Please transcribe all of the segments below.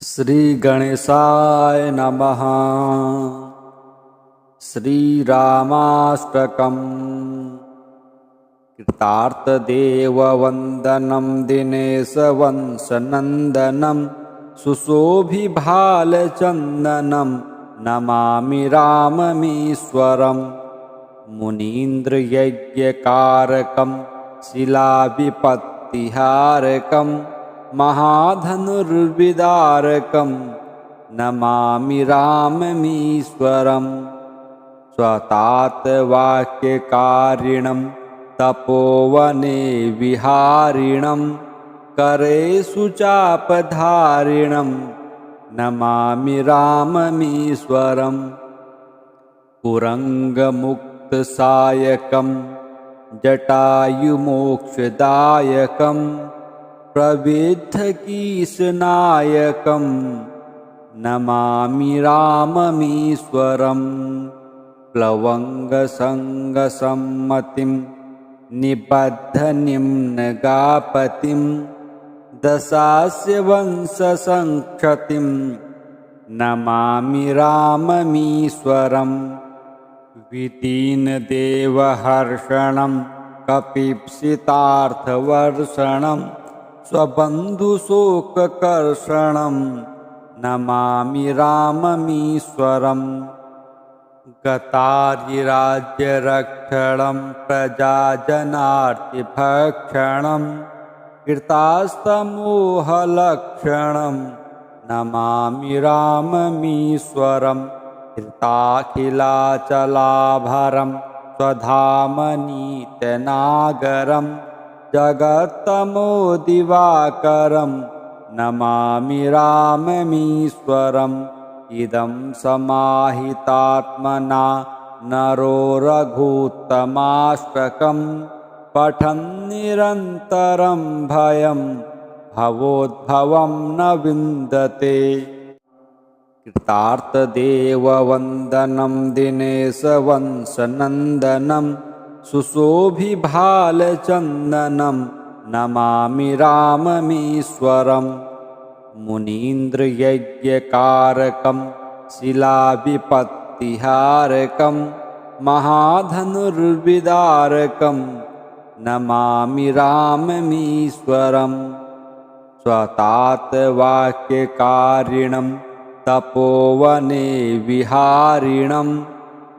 श्री गणेशाय नमः। श्रीरामाष्टकम्। कृतार्थदेववन्दनं दिनेशवंशनन्दनं सुशोभिभालचन्दनं नमामि राममीश्वरम्। मुनीन्द्रयज्ञकारकं शिलाविपत्तिहारकं महाधनुर्विदारकं नमामि राममीश्वरम्। स्वतात्वाक्यकारिणं तपोवने विहारिणं करेषु चापधारिणं नमामि राममीश्वरम्। कुरङ्गमुक्तसायकं जटायुमोक्षदायकं प्रविद्धकीशनायकं नमामि राममीश्वरम्। प्लवङ्गसङ्गसम्मतिं निबद्धनिम्नगापतिं दशास्य वंशसङ्क्षतिं नमामि राममीश्वरम्। विदीनदेवहर्षणं कपीप्सितार्थवर्षणं स्वबन्धुशोककर्षणं नमामि राममीश्वरम्। गतार्यराज्यरक्षणं प्रजाजनार्तिभक्षणं कृतास्तमोहलक्षणं नमामि राममीश्वरम्। कृताखिलाचलाभरं स्वधामनीतनागरं जगत्तमोदिवाकरं नमामि राममीश्वरम्। इदं समाहितात्मना नरो रघूत्तमाष्टकं पठन् निरन्तरं भयं भवोद्भवं न विन्दते। कृतार्थदेववन्दनं दिनेशवंशनन्दनं सुशोभिभालचन्दनं नमामि राममीश्वरम्। मुनीन्द्रयज्ञकारकं शिलाविपत्तिहारकं महाधनुर्विदारकं नमामि राममीश्वरम्। स्वतात्वाक्यकारिणं तपोवने विहारिणं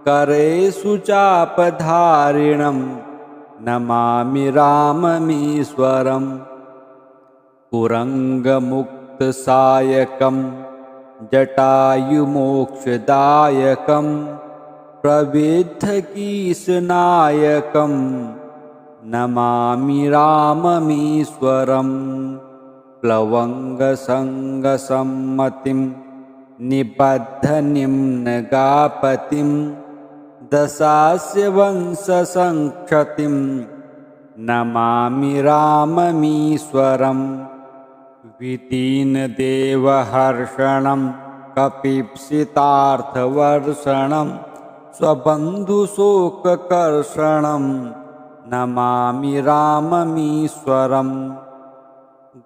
करेषु चापधारिणं नमामि राममीश्वरम्। कुरङ्गमुक्तसायकं जटायुमोक्षदायकं प्रविद्धकीशनायकं नमामि राममीश्वरम्। प्लवङ्गसङ्गसम्मतिं निबद्धनिम्नगापतिं दशास्य वंशसङ्क्षतिं नमामि राममीश्वरम्। विदीनदेवहर्षणं कपीप्सितार्थवर्षणं स्वबन्धुशोककर्षणं नमामि राममीश्वरम्।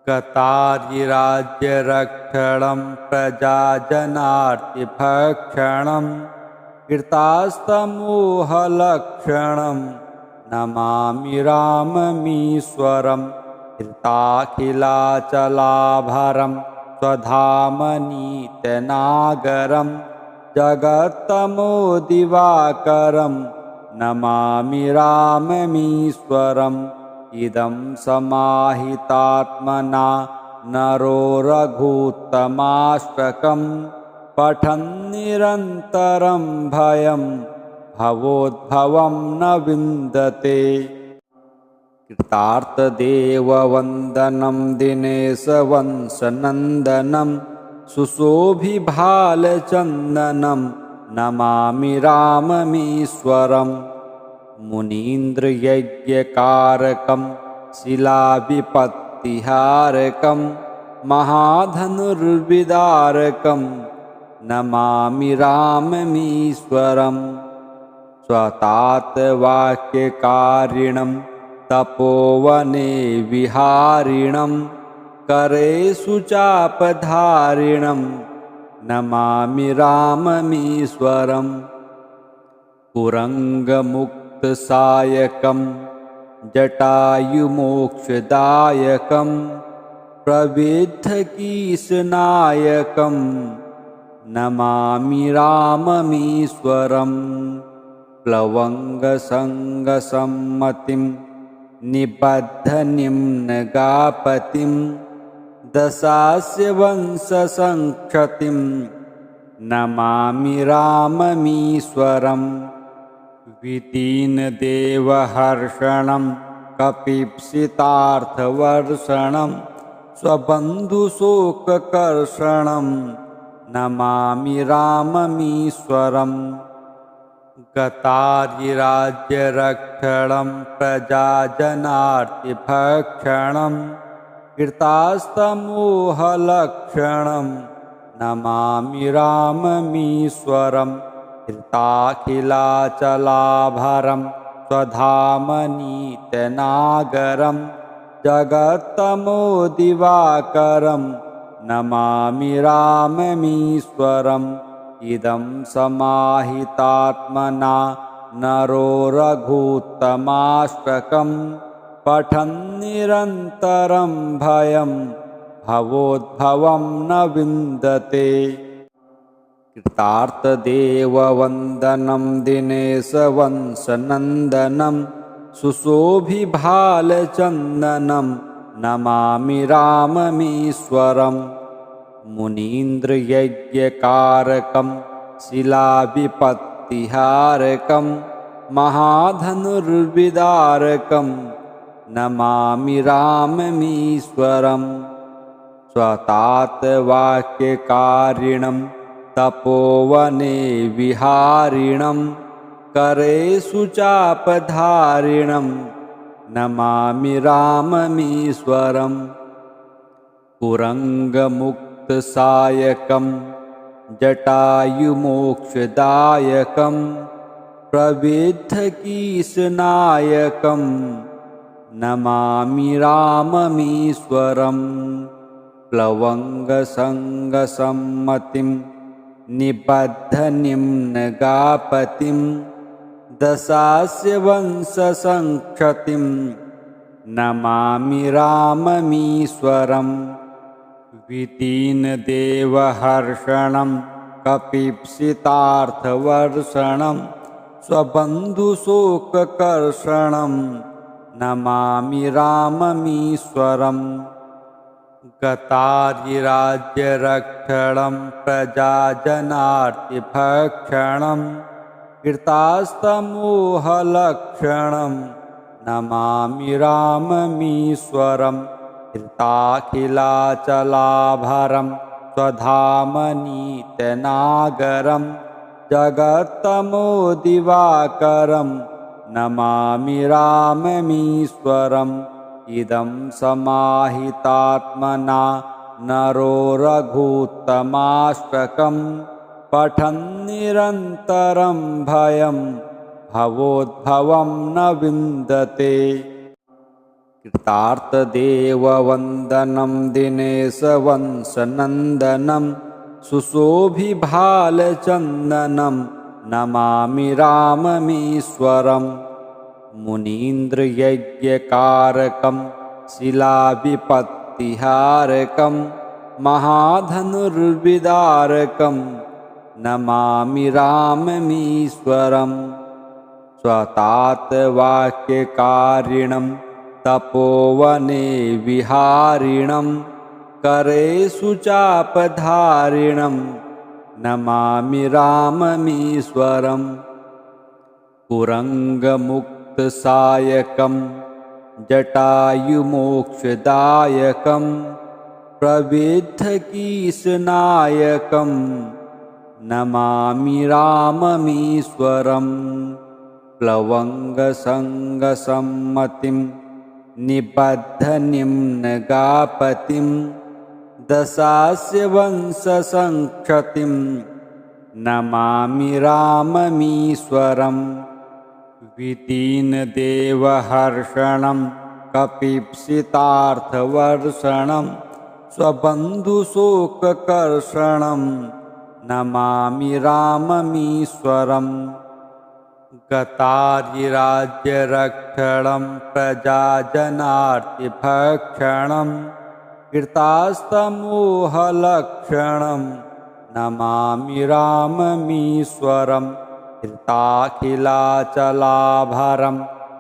गतार्यराज्यरक्षणं प्रजाजनार्तिभक्षणं कृतास्तमोहलक्षणं नमामि राममीश्वरम्। कृताखिलाचलाभरं स्वधामनीतनागरं जगत्तमोदिवाकरं नमामि राममीश्वरम्। इदं समाहितात्मना नरो रघूत्तमाष्टकं पठन् निरन्तरं भयं भवोद्भवं न विन्दते। कृतार्थदेववन्दनं दिनेशवंशनन्दनं सुशोभिभालचन्दनं नमामि राममीश्वरम्। मुनीन्द्रयज्ञकारकं शिलाविपत्तिहारकं महाधनुर्विदारकं नमामि राममीश्वरम्। स्वतात्वाक्यकारिणं तपोवने विहारिणं करेषु चापधारिणं नमामि राममीश्वरम् कुरङ्गमुक्तसायकं जटायुमोक्षदायकं प्रविद्धकीशनायकं नमामि राममीश्वरम् प्लवङ्गसङ्गसम्मतिं निबद्धनिम्नगापतिं दशास्य वंशसङ्क्षतिं नमामि राममीश्वरम् वितीनदेवहर्षणं कपीप्सितार्थवर्षणं स्वबन्धुशोककर्षणं नमामि राममीश्वरम् गतारिराज्यरक्षणं प्रजाजनार्तिभक्षणं कृतास्तमोहलक्षणं नमामि राममीश्वरम् धृताखिलाचलाभरं स्वधामनीतनागरं जगत्तमोदिवाकरं नमामि राममीश्वरम् इदं समाहितात्मना नरो रघूत्तमाष्टकं पठन् निरन्तरं भयं भवोद्भवं न विन्दते कृतार्थदेववन्दनं दिनेशवंशनन्दनं सुशोभिभालचन्दनं नमामि राममीश्वरम् मुनीन्द्रयज्ञकारकं शिलाविपत्तिहारकं महाधनुर्विदारकं नमामि राममीश्वरम् स्वतात्वाक्यकारिणं तपोवने विहारिणं करेषु चापधारिणं नमामि राममीश्वरम् कुरङ्गमुक्तसायकं जटायुमोक्षदायकं प्रविद्धकीशनायकं नमामि राममीश्वरम् प्लवङ्गसङ्गसम्मतिं निबद्धनिम्नगापतिं दशास्य वंशसङ्क्षतिं नमामि राममीश्वरम् वितीनदेवहर्षणं कपीप्सितार्थवर्षणं स्वबन्धुशोककर्षणं नमामि राममीश्वरम् गतारिराज्यरक्षणं प्रजाजनार्तिभक्षणं कृतास्तमोहलक्षणं नमामि राममीश्वरम् धृताखिलाचलाभरं स्वधामनीतनागरं जगत्तमोदिवाकरं नमामि राममीश्वरम् इदं समाहितात्मना नरो रघूत्तमाष्टकं पठन् निरन्तरं भयं भवोद्भवं न विन्दते कृतार्थदेववन्दनं दिनेशवंशनन्दनं सुशोभिभालचन्दनं नमामि राममीश्वरम् मुनीन्द्रयज्ञकारकं शिलाविपत्तिहारकं महाधनुर्विदारकं नमामि राममीश्वरम् स्वतात्वाक्यकारिणं तपोवने विहारिणं करेषु चापधारिणं नमामि राममीश्वरम् कुरङ्गमुक्तसायकं जटायुमोक्षदायकं प्रविद्धकीशनायकं नमामि राममीश्वरम् प्लवङ्गसङ्गसम्मतिं निबद्धनिम्नगापतिं दशास्य वंशसङ्क्षतिं नमामि राममीश्वरम् वितीनदेवहर्षणं कपीप्सितार्थवर्षणं स्वबन्धुशोककर्षणं नमामि राममीश्वरम् गतार्यराज्यरक्षणं प्रजाजनार्तिभक्षणं कृतास्तमोहलक्षणं नमामि राममीश्वरम् कृताखिलाचलाभरं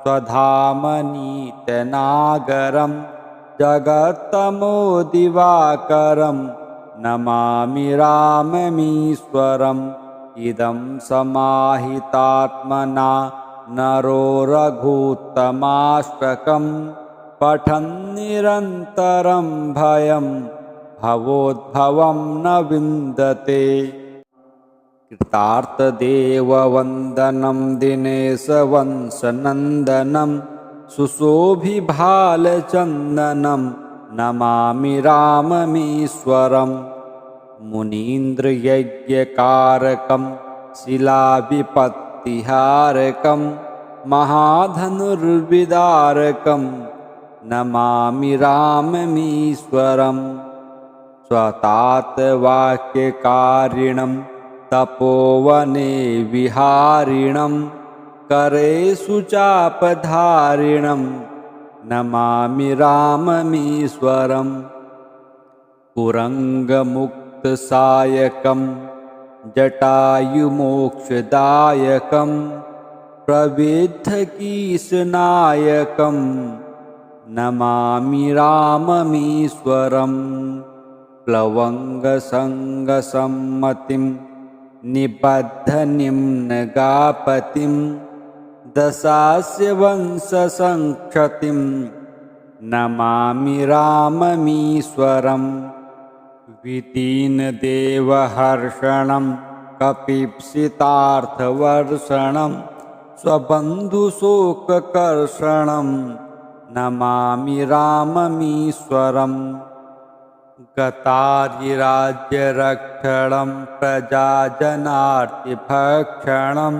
स्वधामनीतनागरं जगत्तमोदिवाकरं नमामि राममीश्वरम् इदं समाहितात्मना नरो रघूत्तमाष्टकं पठन् निरन्तरं भयं भवोद्भवं न विन्दते कृतार्थदेववन्दनं दिनेशवंशनन्दनं सुशोभिभालचन्दनं नमामि राममीश्वरम् मुनीन्द्रयज्ञकारकं शिलाविपत्तिहारकं महाधनुर्विदारकं नमामि राममीश्वरम् स्वतातवाक्यकारिणं तपोवने विहारिणं करेषु चापधारिणं नमामि राममीश्वरम् कुरङ्गमुक्तसायकं जटायुमोक्षदायकं प्रविद्धकीशनायकं नमामि राममीश्वरम् प्लवङ्गसङ्गसम्मतिं निबद्धनिम्नगापतिं दशास्य वंशसङ्क्षतिं नमामि राममीश्वरम् वितीनदेवहर्षणं कपीप्सितार्थवर्षणं स्वबन्धुशोककर्षणं नमामि राममीश्वरम् गतार्यराज्यरक्षणं प्रजाजनार्तिभक्षणं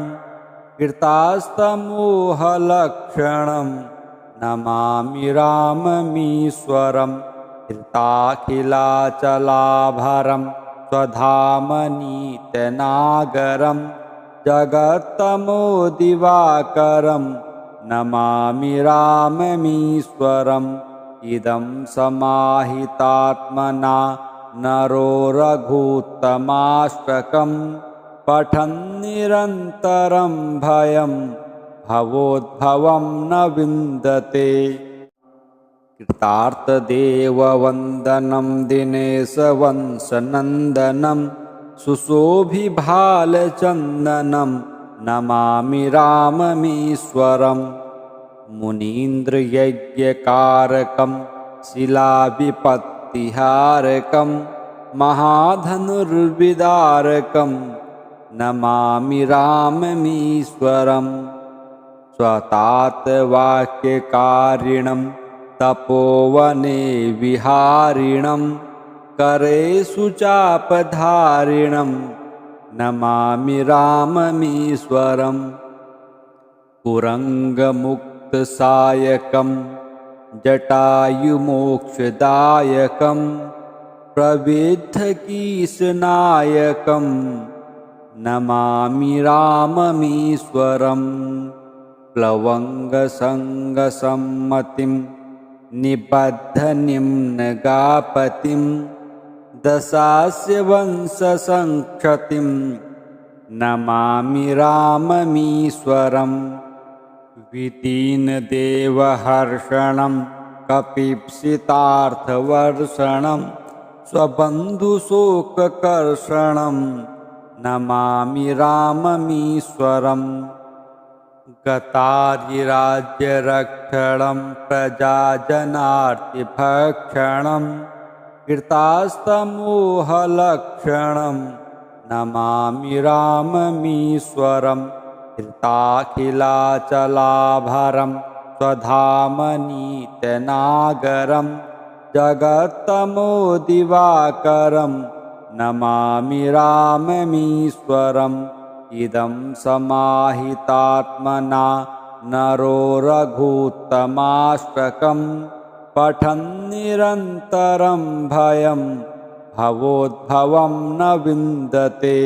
कृतास्तमोहलक्षणं नमामि राममीश्वरम् कृताखिलाचलाभरं स्वधामनीतनागरं जगत्तमोदिवाकरं नमामि राममीश्वरम् इदं समाहितात्मना नरो रघूत्तमाष्टकं पठन् निरन्तरं भयं भवोद्भवं न विन्दते कृतार्थदेववन्दनं दिनेशवंशनन्दनं सुशोभिभालचन्दनं नमामि राममीश्वरम् मुनीन्द्रयज्ञकारकं शिलाविपत्तिहारकं महाधनुर्विदारकं नमामि राममीश्वरम् स्वतातवाक्यकारिणं तपोवने विहारिणं करेषु चापधारिणं नमामि राममीश्वरम् कुरङ्गमुक्तसायकं जटायुमोक्षदायकं प्रविद्धकीशनायकं नमामि राममीश्वरम् प्लवङ्गसङ्गसम्मतिं निबद्धनिम्नगापतिं दशास्य वंशसङ्क्षतिं नमामि राममीश्वरम् वितीनदेवहर्षणं कपीप्सितार्थवर्षणं स्वबन्धुशोककर्षणं नमामि राममीश्वरम् गतार्यराज्यरक्षणं प्रजाजनार्तिभक्षणं कृतास्तमोहलक्षणं नमामि राममीश्वरम् कृताखिलाचलाभरं स्वधामनीतनागरं जगत्तमोदिवाकरं नमामि राममीश्वरम् इदं समाहितात्मना नरो रघूत्तमाष्टकं पठन्निरन्तरं भयं भवोद्भवं न विन्दते।